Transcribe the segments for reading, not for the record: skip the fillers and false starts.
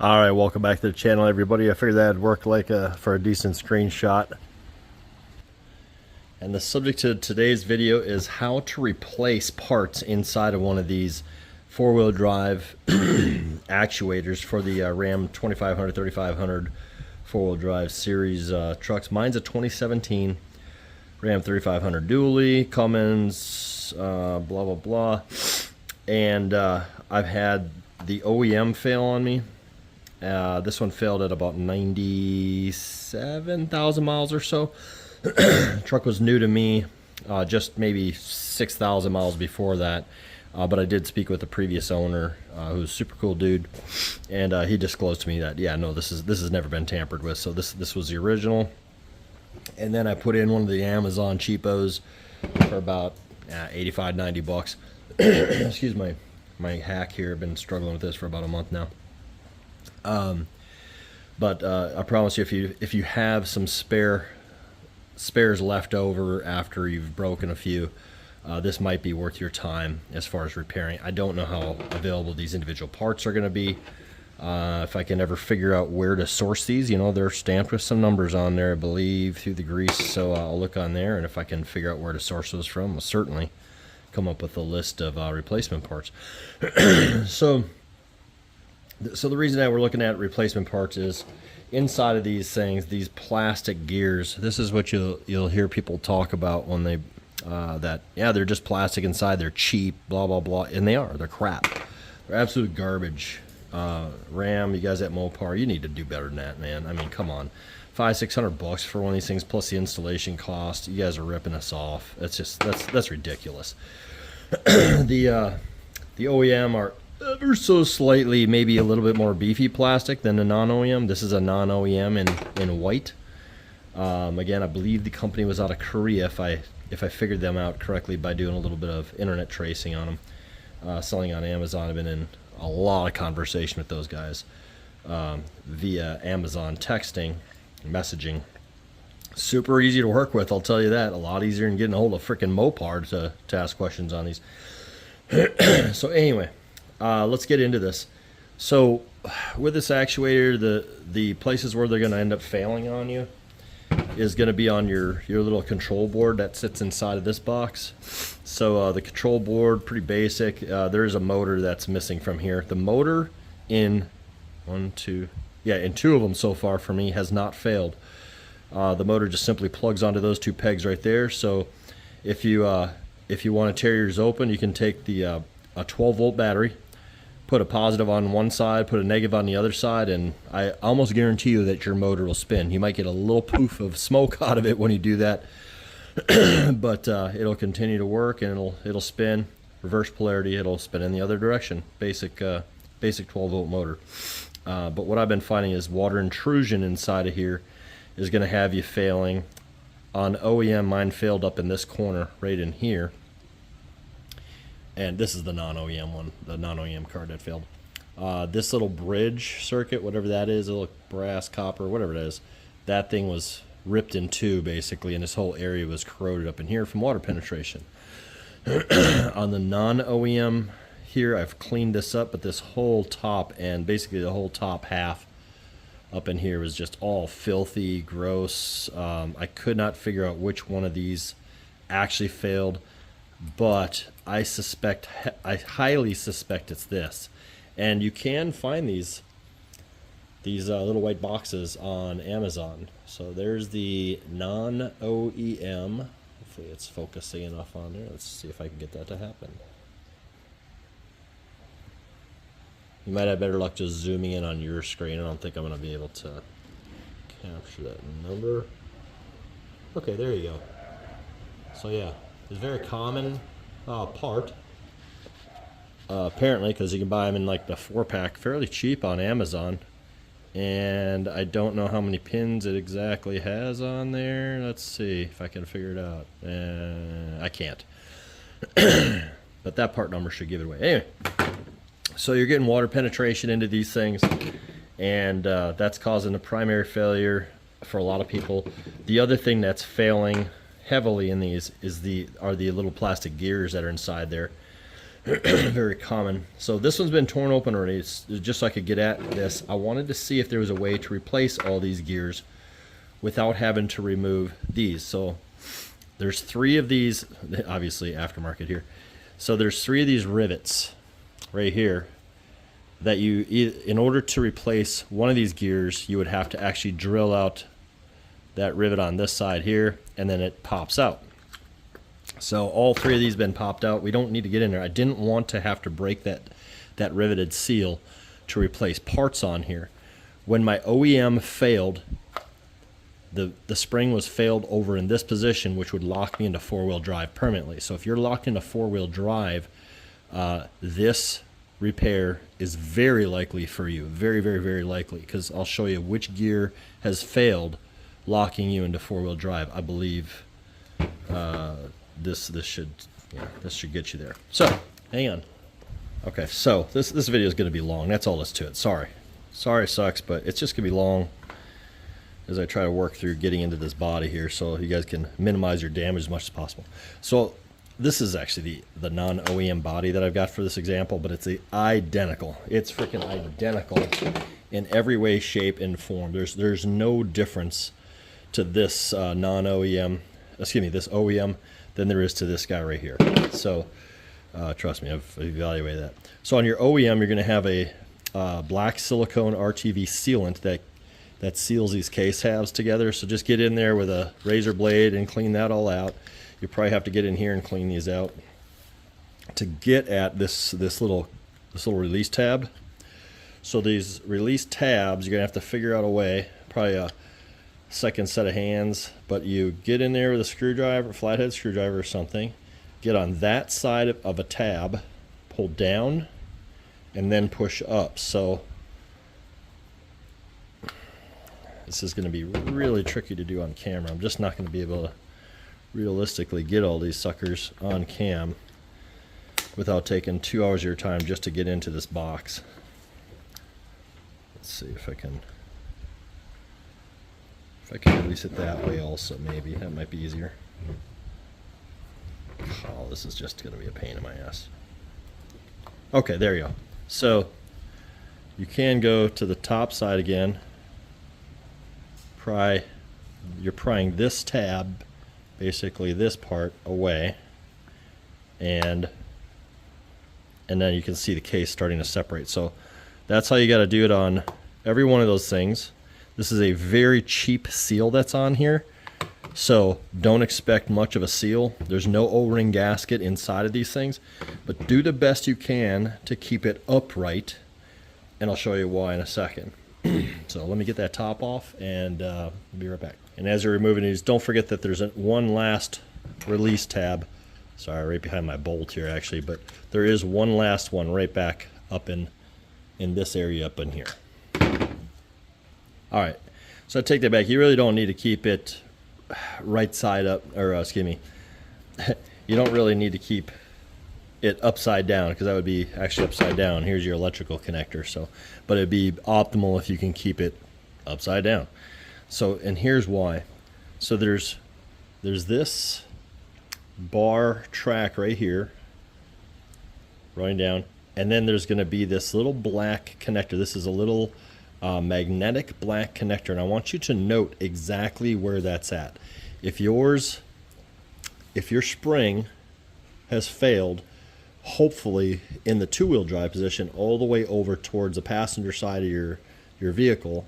Alright, welcome back to the channel, everybody. I figured that'd work like for a decent screenshot. And the subject of today's video is how to replace parts inside of one of these four-wheel drive actuators for the Ram 2500, 3500 four-wheel drive series trucks. Mine's a 2017 Ram 3500 dually, Cummins, blah, blah, blah. And I've had the OEM fail on me. This one failed at about 97,000 miles or so. Truck was new to me, just maybe 6,000 miles before that. But I did speak with the previous owner, who's a super cool dude, and he disclosed to me that, yeah, no, this has never been tampered with. So this was the original. And then I put in one of the Amazon cheapos for about 85, 90 bucks. Excuse my hack here. I've been struggling with this for about a month now. But I promise you, if you have some spares left over after you've broken a few, this might be worth your time as far as repairing. I don't know how available these individual parts are going to be. If I can ever figure out where to source these, you know, they're stamped with some numbers on there, I believe, through the grease. So I'll look on there, and if I can figure out where to source those from, I'll certainly come up with a list of replacement parts. So the reason that we're looking at replacement parts is inside of these things, these plastic gears. This is what you'll hear people talk about when they they're just plastic inside, they're cheap, blah blah blah, and they're crap. They're absolute garbage. Ram, you guys at Mopar, you need to do better than that, man. I mean, come on, $500-600 for one of these things plus the installation cost. You guys are ripping us off. That's ridiculous. The OEM are ever so slightly, maybe a little bit more beefy plastic than the non-OEM. This is a non-OEM in white. Again, I believe the company was out of Korea, if I figured them out correctly by doing a little bit of internet tracing on them. Selling on Amazon. I've been in a lot of conversation with those guys via Amazon texting, messaging. Super easy to work with, I'll tell you that. A lot easier than getting a hold of freaking Mopar to ask questions on these. So anyway, let's get into this. So with this actuator, the places where they're going to end up failing on you is going to be on your little control board that sits inside of this box. So the control board, pretty basic. There's a motor that's missing from here. The motor in two of them so far for me has not failed. The motor just simply plugs onto those two pegs right there. So if you want to tear yours open, you can take a 12-volt battery, put a positive on one side, put a negative on the other side, and I almost guarantee you that your motor will spin. You might get a little poof of smoke out of it when you do that, but it'll continue to work, and it'll spin. Reverse polarity, it'll spin in the other direction. Basic 12-volt motor. But what I've been finding is water intrusion inside of here is going to have you failing. On OEM, mine failed up in this corner, right in here. And this is the non-OEM one, the non-OEM card that failed. This little bridge circuit, whatever that is, a little brass, copper, whatever it is, that thing was ripped in two, basically, and this whole area was corroded up in here from water penetration. On the non-OEM here, I've cleaned this up, but this whole top and basically the whole top half up in here was just all filthy, gross. I could not figure out which one of these actually failed, but I highly suspect it's this. And you can find these little white boxes on Amazon. So there's the non-OEM. Hopefully it's focusing enough on there. Let's see if I can get that to happen. You might have better luck just zooming in on your screen. I don't think I'm going to be able to capture that number. Okay, there you go. So yeah, it's a very common part. Apparently, because you can buy them in like the 4-pack fairly cheap on Amazon. And I don't know how many pins it exactly has on there. Let's see if I can figure it out. I can't. But that part number should give it away. Anyway, so you're getting water penetration into these things, and that's causing the primary failure for a lot of people. The other thing that's failing heavily in these are the little plastic gears that are inside there. Very common. So this one's been torn open already. It's just so I could get at this. I wanted to see if there was a way to replace all these gears without having to remove these. So there's 3 of these, obviously aftermarket here. So there's 3 of these rivets right here that you, in order to replace one of these gears, you would have to actually drill out that rivet on this side here, and then it pops out. So all 3 of these have been popped out. We don't need to get in there. I didn't want to have to break that riveted seal to replace parts on here. When my OEM failed, the spring was failed over in this position, which would lock me into 4-wheel drive permanently. So if you're locked into 4-wheel drive, this repair is very likely for you. Very, very, very likely, because I'll show you which gear has failed locking you into 4-wheel drive. I believe this should get you there. So hang on. Okay, so this video is going to be long. That's all that's to it. Sorry it sucks, but it's just going to be long as I try to work through getting into this body here, so you guys can minimize your damage as much as possible. So this is actually the non-OEM body that I've got for this example, but it's identical. It's freaking identical in every way, shape, and form. There's no difference to this non-OEM, this OEM, than there is to this guy right here. So trust me, I've evaluated that. So on your OEM, you're going to have a black silicone RTV sealant that seals these case halves together. So just get in there with a razor blade and clean that all out. You probably have to get in here and clean these out to get at this little release tab. So these release tabs, you're gonna have to figure out a way, probably a second set of hands, but you get in there with a screwdriver, flathead screwdriver or something, get on that side of a tab, pull down, and then push up. So this is going to be really tricky to do on camera. I'm just not going to be able to realistically get all these suckers on cam without taking 2 hours of your time just to get into this box. Let's see if I can release it that way also. Maybe that might be easier. Oh, this is just going to be a pain in my ass. Okay, there you go. So you can go to the top side again. You're prying this tab, basically this part, away, and then you can see the case starting to separate. So that's how you got to do it on every one of those things. This is a very cheap seal that's on here, so don't expect much of a seal. There's no O-ring gasket inside of these things, but do the best you can to keep it upright, and I'll show you why in a second. So let me get that top off and be right back. And as you're removing these, don't forget that there's one last release tab. Sorry, right behind my bolt here actually, but there is one last one right back up in this area up in here. All right, so I take that back. You really don't need to keep it right side up, or excuse me, you don't really need to keep it upside down, because that would be actually upside down. Here's your electrical connector. So, but it'd be optimal if you can keep it upside down. So, and here's why. So there's this bar track right here running down, and then there's going to be this little black connector. This is a little magnetic black connector, and I want you to note exactly where that's at. If your spring has failed, hopefully in the 2-wheel drive position all the way over towards the passenger side of your vehicle,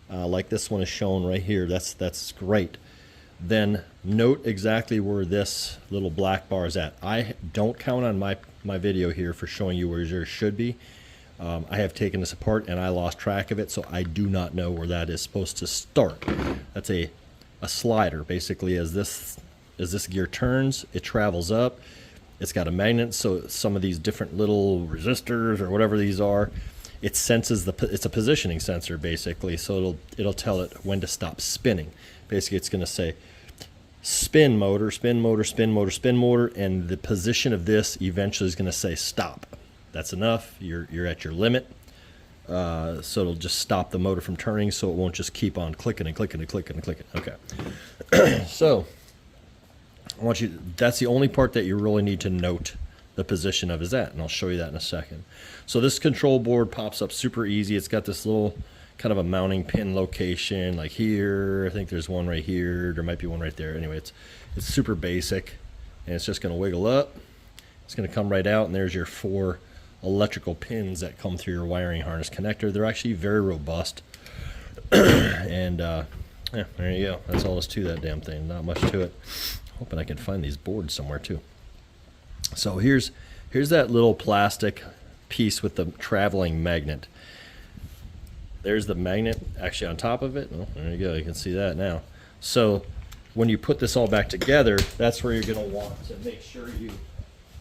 like this one is shown right here, that's great. Then note exactly where this little black bar is at. I don't count on my video here for showing you where yours should be. I have taken this apart and I lost track of it, so I do not know where that is supposed to start. That's a slider. Basically, as this gear turns, it travels up. It's got a magnet, so some of these different little resistors or whatever these are, it senses it's a positioning sensor basically, so it'll tell it when to stop spinning. Basically, it's going to say spin motor, spin motor, spin motor, spin motor, and the position of this eventually is going to say stop. That's enough. You're at your limit. So it'll just stop the motor from turning, so it won't just keep on clicking and clicking and clicking and clicking. Okay. So that's the only part that you really need to note the position of is at, and I'll show you that in a second. So this control board pops up super easy. It's got this little kind of a mounting pin location, like here. I think there's one right here. There might be one right there. Anyway, it's super basic, and it's just going to wiggle up. It's going to come right out, and there's your 4 electrical pins that come through your wiring harness connector. They're actually very robust. And yeah, there you go. That's all there's to that damn thing. Not much to it. Hoping I can find these boards somewhere too. So here's that little plastic piece with the traveling magnet. There's the magnet actually on top of it. Oh, there you go. You can see that now. So when you put this all back together, that's where you're going to want to make sure you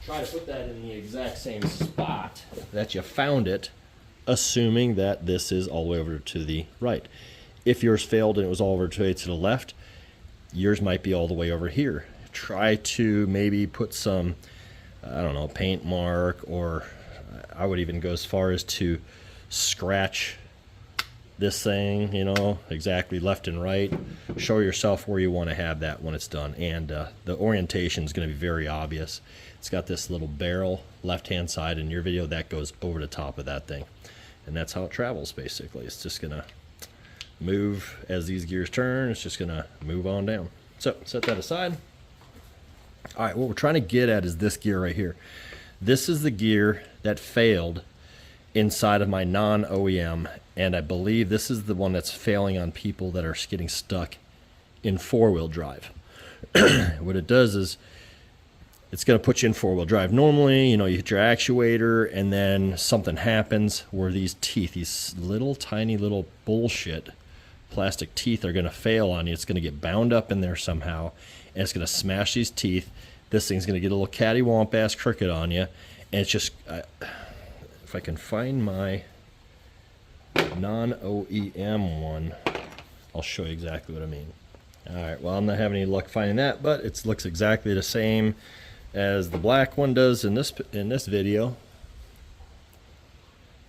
try to put that in the exact same spot that you found it, assuming that this is all the way over to the right. If yours failed and it was all over to the left, yours might be all the way over here. Try to maybe put some, I don't know, paint mark, or I would even go as far as to scratch this thing, you know, exactly left and right. Show yourself where you want to have that when it's done. And the orientation is going to be very obvious. It's got this little barrel left-hand side in your video that goes over the top of that thing. And that's how it travels, basically. It's just going to move as these gears turn. It's just going to move on down. So set that aside. All right, what we're trying to get at is this gear right here. This is the gear that failed inside of my non-OEM, and I believe this is the one that's failing on people that are getting stuck in 4-wheel drive. What it does is it's going to put you in 4-wheel drive. Normally, you know, you hit your actuator and then something happens where these teeth, these little tiny little bullshit plastic teeth, are going to fail on you. It's going to get bound up in there somehow, and it's going to smash these teeth. This thing's going to get a little cattywomp ass crooked on you, and it's just if I can find my non-OEM one, I'll show you exactly what I mean. All right, well, I'm not having any luck finding that, but it looks exactly the same as the black one does in this video,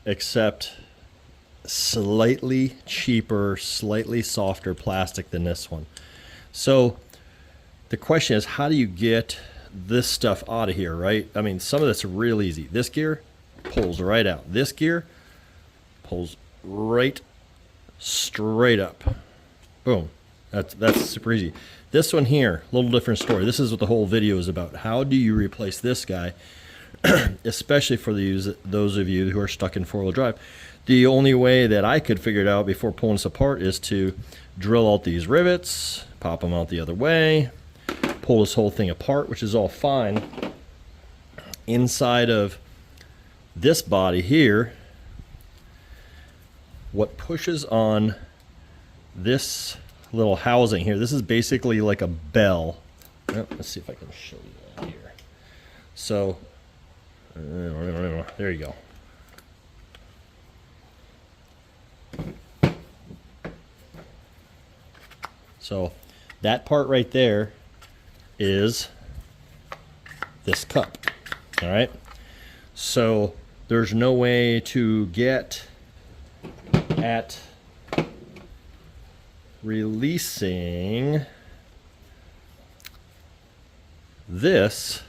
except slightly cheaper, slightly softer plastic than this one. So the question is, how do you get this stuff out of here, right? I mean, some of this is real easy. This gear pulls right out. This gear pulls right straight up. Boom. That's super easy. This one here, a little different story. This is what the whole video is about. How do you replace this guy, especially for those of you who are stuck in 4-wheel drive? The only way that I could figure it out before pulling this apart is to drill out these rivets, pop them out the other way, pull this whole thing apart, which is all fine. Inside of this body here, what pushes on this little housing here, this is basically like a bell. Let's see if I can show you that here. So there you go. So that part right there is this cup. All right, so there's no way to get at releasing this,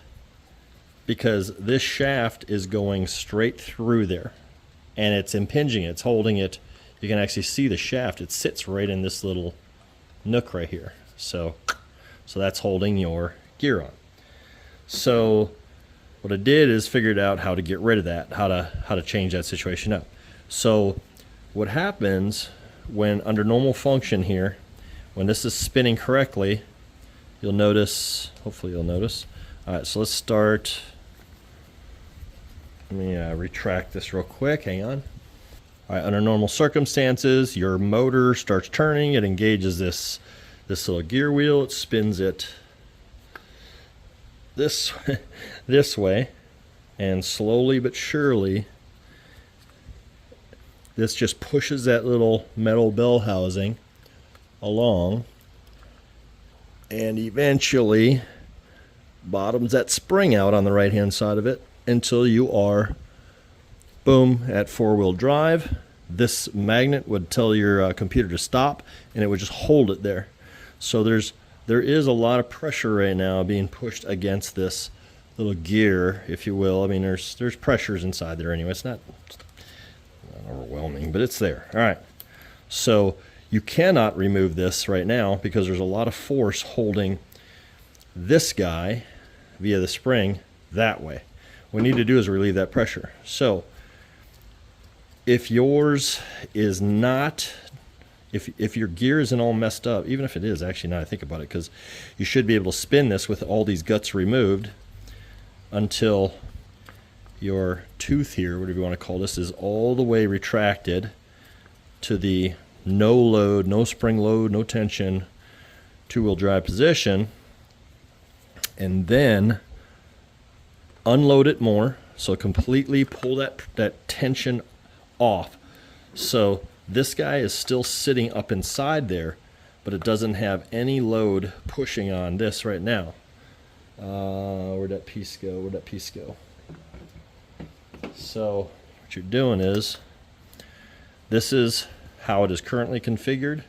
because this shaft is going straight through there and it's impinging it, it's holding it. You can actually see the shaft. It sits right in this little nook right here. So that's holding your gear on. So what I did is figured out how to get rid of that, how to change that situation up. So what happens when under normal function here, when this is spinning correctly, you'll notice, hopefully you'll notice. All right, so let's start. Let me retract this real quick, hang on. All right, under normal circumstances, your motor starts turning, it engages this little gear wheel, it spins it this way, and slowly but surely, this just pushes that little metal bell housing along and eventually bottoms that spring out on the right hand side of it until you are, boom, at 4-wheel drive. This magnet would tell your computer to stop, and it would just hold it there. So there is a lot of pressure right now being pushed against this gear, if you will. I mean, there's pressures inside there anyway. It's not overwhelming, but it's there. All right. So you cannot remove this right now because there's a lot of force holding this guy via the spring that way. What we need to do is relieve that pressure. So if yours is not, if your gear isn't all messed up, even if it is, actually, now I think about it, because you should be able to spin this with all these guts removed until your tooth here, whatever you want to call this, is all the way retracted to the no load, no spring load, no tension, two-wheel drive position, and then unload it more. So completely pull that tension off. So this guy is still sitting up inside there, but it doesn't have any load pushing on this right now. Where'd that piece go? Where'd that piece go? So what you're doing is, this is how it is currently configured,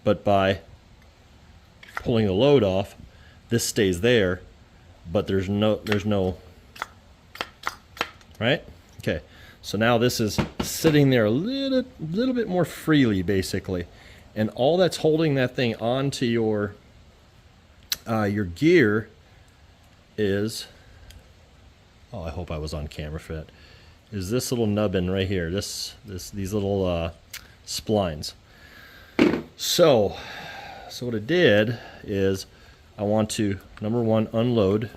but by pulling the load off, this stays there, but there's no, right? Okay, so now this is sitting there a little bit more freely, basically, and all that's holding that thing onto your gear is, oh, I hope I was on camera for that, is this little nubbin right here, these little splines. So what it did is, I want to, number one, unload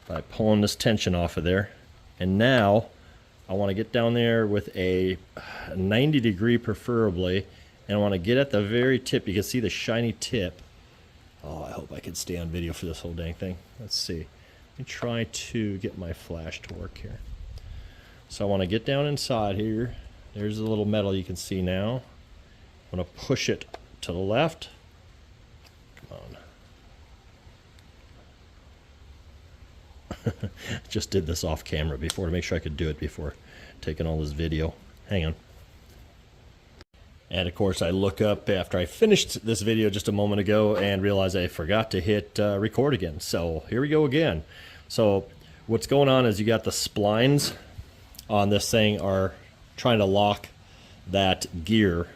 by pulling this tension off of there, and now I want to get down there with a 90 degree preferably, and I want to get at the very tip. You can see the shiny tip. Oh, I hope I can stay on video for this whole dang thing. Let's see. Let me try to get my flash to work here. So I want to get down inside here. There's the little metal you can see now. I'm going to push it to the left. Come on. Just did this off camera before to make sure I could do it before taking all this video. Hang on. And of course I look up after I finished this video just a moment ago and realize I forgot to hit record again. So here we go again. So what's going on is you got the splines on this thing are trying to lock that gear,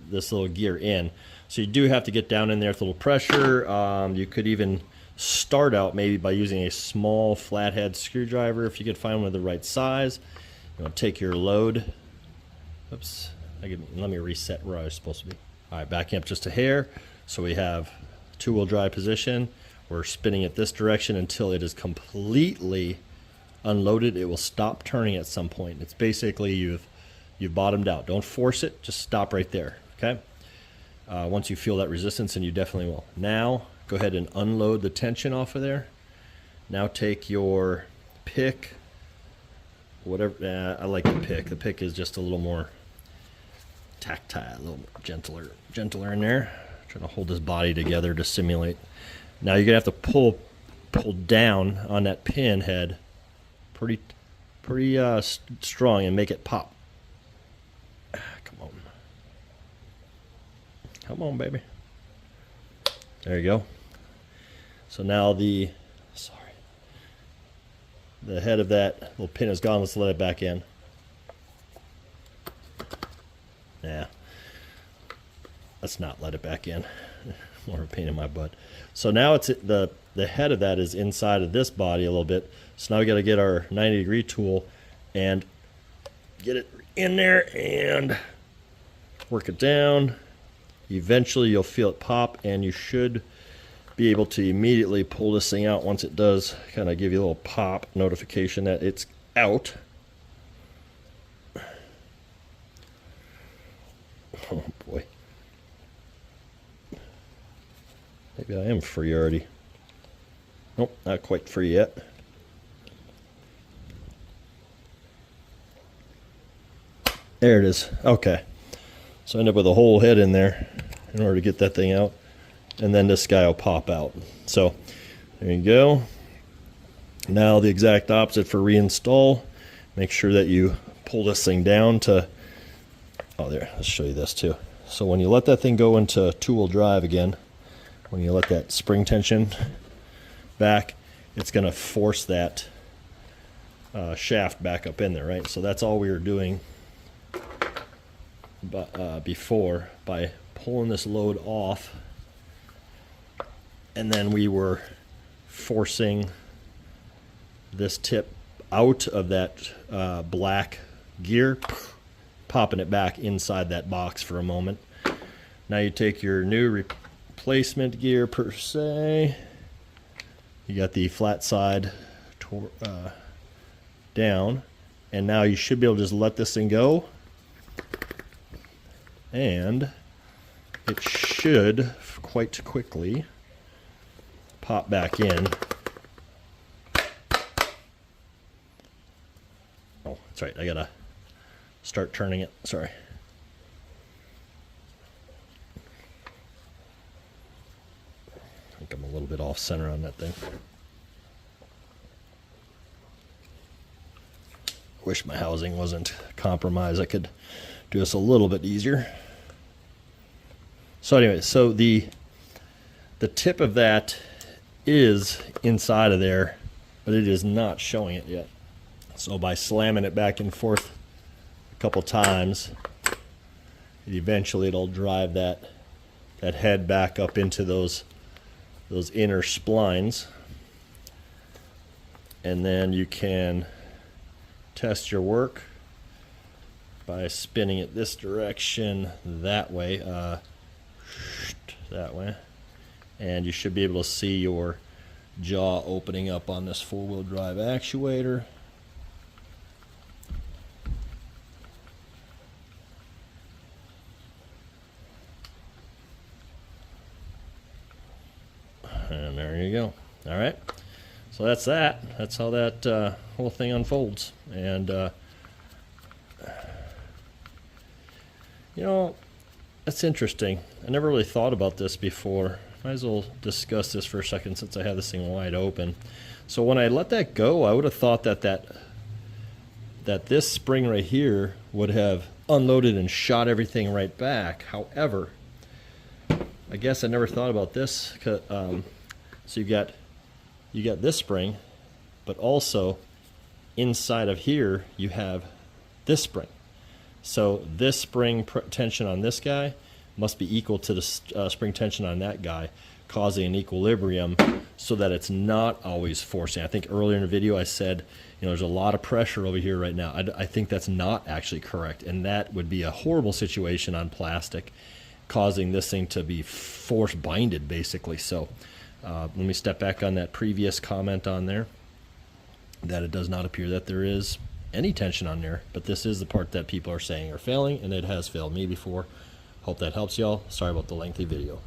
this little gear in. So you do have to get down in there with a little pressure. You could even start out maybe by using a small flathead screwdriver if you could find one of the right size. You want to take your load. Oops. Let me reset where I was supposed to be. All right, backing up just a hair. So we have two-wheel drive position. We're spinning it this direction until it is completely unloaded. It will stop turning at some point. It's basically you've bottomed out. Don't force it. Just stop right there. Okay. Once you feel that resistance, and you definitely will. Now go ahead and unload the tension off of there. Now take your pick. Whatever. I like the pick. The pick is just a little more tactile, a little gentler in there. Trying to hold this body together to simulate. Now you're gonna have to pull down on that pin head pretty strong and make it pop. Come on, baby. There you go. So now the head of that little pin is gone. Let's let it back in. Yeah, let's not let it back in. More of a pain in my butt. So now it's the head of that is inside of this body a little bit. So now we got to get our 90 degree tool and get it in there and work it down. Eventually you'll feel it pop, and you should be able to immediately pull this thing out once it does kind of give you a little pop notification that it's out. Oh boy. Maybe I am free already. Nope, not quite free yet. There it is. Okay. So I end up with a whole head in there in order to get that thing out. And then this guy will pop out. So there you go. Now the exact opposite for reinstall. Make sure that you pull this thing down to, oh there, let's show you this too. So when you let that thing go into two-wheel drive again, when you let that spring tension back, it's going to force that shaft back up in there, right? So that's all we were doing before, by pulling this load off, and then we were forcing this tip out of that black gear, popping it back inside that box for a moment. Now you take your new replacement gear per se, you got the flat side down, and now you should be able to just let this thing go, and it should quite quickly pop back in. Oh, that's right, I gotta start turning it, sorry. I think I'm a little bit off center on that thing. Wish my housing wasn't compromised. I could do this a little bit easier. So anyway, so the tip of that is inside of there, but it is not showing it yet. So by slamming it back and forth a couple times, eventually it'll drive that head back up into those inner splines, and then you can test your work by spinning it this direction, that way, and you should be able to see your jaw opening up on this four-wheel drive actuator. And there you go. All right. So that's that. That's how that whole thing unfolds. And, you know, that's interesting. I never really thought about this before. Might as well discuss this for a second since I have this thing wide open. So when I let that go, I would have thought that this spring right here would have unloaded and shot everything right back. However, I guess I never thought about this. So you got this spring, but also inside of here you have this spring. So this spring tension on this guy must be equal to the spring tension on that guy, causing an equilibrium so that it's not always forcing. I think earlier in the video I said, you know, there's a lot of pressure over here right now. I think that's not actually correct, and that would be a horrible situation on plastic, causing this thing to be force binded basically. So let me step back on that previous comment on there, that it does not appear that there is any tension on there, but this is the part that people are saying are failing, and it has failed me before. Hope that helps y'all. Sorry about the lengthy video.